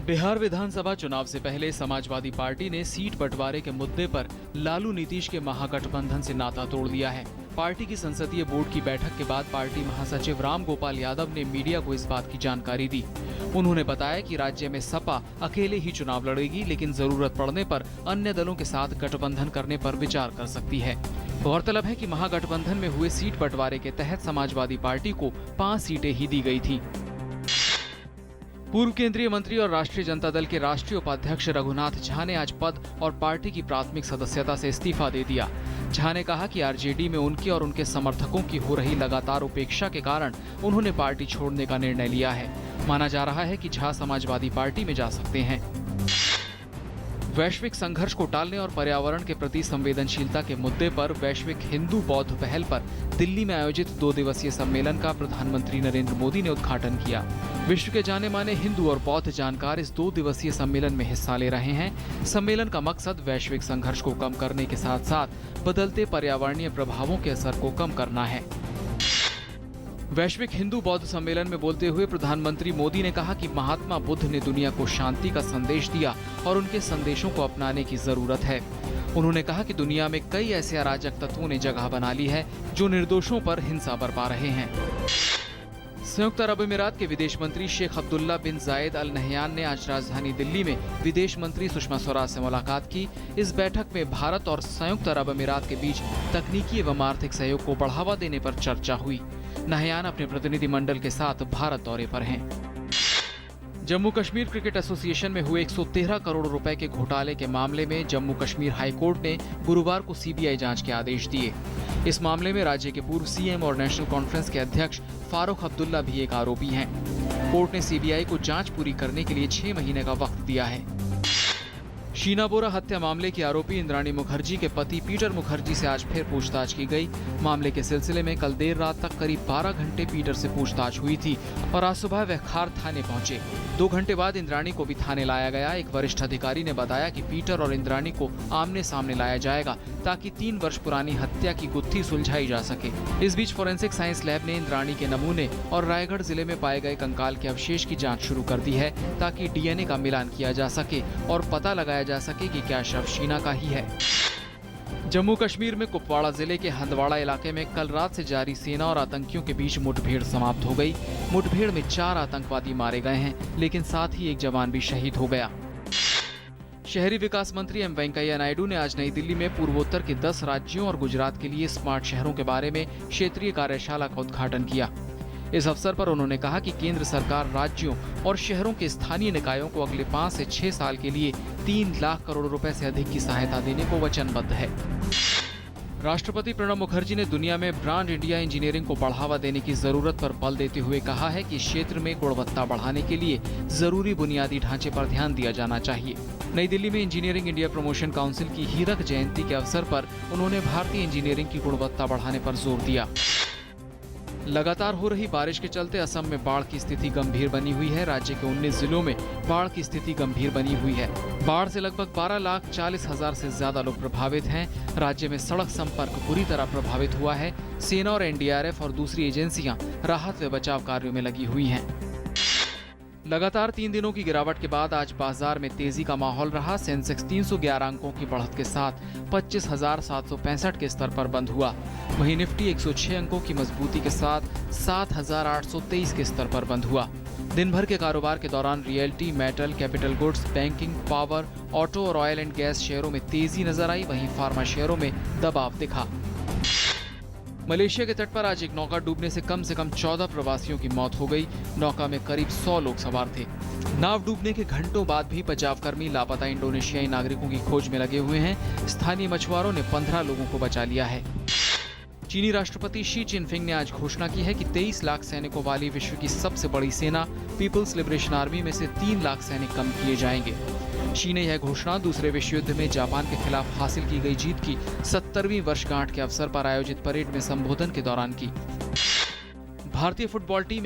बिहार विधानसभा चुनाव से पहले समाजवादी पार्टी ने सीट बंटवारे के मुद्दे पर लालू नीतीश के महागठबंधन से नाता तोड़ दिया है। पार्टी की संसदीय बोर्ड की बैठक के बाद पार्टी महासचिव राम गोपाल यादव ने मीडिया को इस बात की जानकारी दी। उन्होंने बताया कि राज्य में सपा अकेले ही चुनाव लड़ेगी, लेकिन जरूरत पड़ने पर अन्य दलों के साथ गठबंधन करने पर विचार कर सकती है। गौरतलब है कि महागठबंधन में हुए सीट बंटवारे के तहत समाजवादी पार्टी को 5 सीटें ही दी गई थी। पूर्व केंद्रीय मंत्री और राष्ट्रीय जनता दल के राष्ट्रीय उपाध्यक्ष रघुनाथ झा ने आज पद और पार्टी की प्राथमिक सदस्यता से इस्तीफा दे दिया। झा ने कहा कि आरजेडी में उनके और उनके समर्थकों की हो रही लगातार उपेक्षा के कारण उन्होंने पार्टी छोड़ने का निर्णय लिया है। माना जा रहा है कि झा समाजवादी पार्टी में जा सकते हैं। वैश्विक संघर्ष को टालने और पर्यावरण के प्रति संवेदनशीलता के मुद्दे पर वैश्विक हिंदू बौद्ध पहल पर दिल्ली में आयोजित 2 दिवसीय सम्मेलन का प्रधानमंत्री नरेंद्र मोदी ने उद्घाटन किया। विश्व के जाने माने हिंदू और बौद्ध जानकार इस 2 दिवसीय सम्मेलन में हिस्सा ले रहे हैं। सम्मेलन का मकसद वैश्विक संघर्ष को कम करने के साथ साथ बदलते पर्यावरणीय प्रभावों के असर को कम करना है। वैश्विक हिंदू बौद्ध सम्मेलन में बोलते हुए प्रधानमंत्री मोदी ने कहा कि महात्मा बुद्ध ने दुनिया को शांति का संदेश दिया और उनके संदेशों को अपनाने की जरूरत है। उन्होंने कहा कि दुनिया में कई ऐसे अराजक तत्वों ने जगह बना ली है जो निर्दोषों पर हिंसा बरपा रहे हैं। संयुक्त अरब अमीरात के विदेश मंत्री शेख अब्दुल्ला बिन जायद अल नहयान ने आज राजधानी दिल्ली में विदेश मंत्री सुषमा स्वराज से मुलाकात की। इस बैठक में भारत और संयुक्त अरब अमीरात के बीच तकनीकी एवं आर्थिक सहयोग को बढ़ावा देने पर चर्चा हुई। नहयान अपने प्रतिनिधिमंडल के साथ भारत दौरे पर हैं। जम्मू कश्मीर क्रिकेट एसोसिएशन में हुए 113 करोड़ रुपए के घोटाले के मामले में जम्मू कश्मीर हाई कोर्ट ने गुरुवार को सीबीआई जांच के आदेश दिए। इस मामले में राज्य के पूर्व सीएम और नेशनल कॉन्फ्रेंस के अध्यक्ष फारूक अब्दुल्ला भी एक आरोपी हैं। कोर्ट ने सीबीआई को जांच पूरी करने के लिए 6 महीने का वक्त दिया है। शीना बोरा हत्या मामले की आरोपी इंद्राणी मुखर्जी के पति पीटर मुखर्जी से आज फिर पूछताछ की गई। मामले के सिलसिले में कल देर रात तक करीब 12 घंटे पीटर से पूछताछ हुई थी और आज सुबह वह खार थाने पहुंचे। 2 घंटे बाद इंद्राणी को भी थाने लाया गया। एक वरिष्ठ अधिकारी ने बताया कि पीटर और इंद्राणी को आमने सामने लाया जाएगा ताकि 3 वर्ष पुरानी हत्या की गुत्थी सुलझाई जा सके। इस बीच फोरेंसिक साइंस लैब ने इंद्राणी के नमूने और रायगढ़ जिले में पाए गए कंकाल के अवशेष की जाँच शुरू कर दी है ताकि डीएनए का मिलान किया जा सके और पता लगाया जा सके कि क्या शव शीना का ही है। जम्मू कश्मीर में कुपवाड़ा जिले के हंदवाड़ा इलाके में कल रात से जारी सेना और आतंकियों के बीच मुठभेड़ समाप्त हो गई। मुठभेड़ में 4 आतंकवादी मारे गए हैं, लेकिन साथ ही एक जवान भी शहीद हो गया। शहरी विकास मंत्री एम वेंकैया नायडू ने आज नई दिल्ली में पूर्वोत्तर के 10 राज्यों और गुजरात के लिए स्मार्ट शहरों के बारे में क्षेत्रीय कार्यशाला का उद्घाटन किया। इस अवसर पर उन्होंने कहा कि केंद्र सरकार राज्यों और शहरों के स्थानीय निकायों को अगले 5 से 6 साल के लिए 3 लाख करोड़ रुपए से अधिक की सहायता देने को वचनबद्ध है। राष्ट्रपति प्रणब मुखर्जी ने दुनिया में ब्रांड इंडिया इंजीनियरिंग को बढ़ावा देने की जरूरत पर बल देते हुए कहा है कि इस क्षेत्र में गुणवत्ता बढ़ाने के लिए जरूरी बुनियादी ढांचे पर ध्यान दिया जाना चाहिए। नई दिल्ली में इंजीनियरिंग इंडिया प्रमोशन काउंसिल की हीरक जयंती के अवसर पर उन्होंने भारतीय इंजीनियरिंग की गुणवत्ता बढ़ाने पर जोर दिया। लगातार हो रही बारिश के चलते असम में बाढ़ की स्थिति गंभीर बनी हुई है। राज्य के 19 जिलों में बाढ़ की स्थिति गंभीर बनी हुई है। बाढ़ से लगभग 12,40,000 से ज्यादा लोग प्रभावित हैं। राज्य में सड़क संपर्क बुरी तरह प्रभावित हुआ है। सेना और एनडीआरएफ और दूसरी एजेंसियां राहत व बचाव कार्यों में लगी हुई हैं। लगातार 3 दिनों की गिरावट के बाद आज बाजार में तेजी का माहौल रहा। सेंसेक्स 311 अंकों की बढ़त के साथ 25,765 के स्तर पर बंद हुआ। वहीं निफ्टी 106 अंकों की मजबूती के साथ 7,823 के स्तर पर बंद हुआ। दिन भर के कारोबार के दौरान realty, metal, capital goods, banking, power, auto और ऑयल एंड गैस शेयरों में तेजी नजर आई। वहीं फार्मा शेयरों में दबाव दिखा। मलेशिया के तट पर आज एक नौका डूबने से कम 14 प्रवासियों की मौत हो गई। नौका में करीब 100 लोग सवार थे। नाव डूबने के घंटों बाद भी बचावकर्मी लापता इंडोनेशियाई नागरिकों की खोज में लगे हुए हैं। स्थानीय मछुआरों ने 15 लोगों को बचा लिया है। चीनी राष्ट्रपति शी चिनफिंग ने आज घोषणा की है कि 23 लाख सैनिकों वाली विश्व की सबसे बड़ी सेना पीपल्स लिबरेशन आर्मी में से 3 लाख सैनिक कम किए जाएंगे। शी ने यह घोषणा दूसरे विश्व युद्ध में जापान के खिलाफ हासिल की गई जीत की 70वीं वर्षगांठ के अवसर पर आयोजित परेड में संबोधन के दौरान की। भारतीय फुटबॉल टीम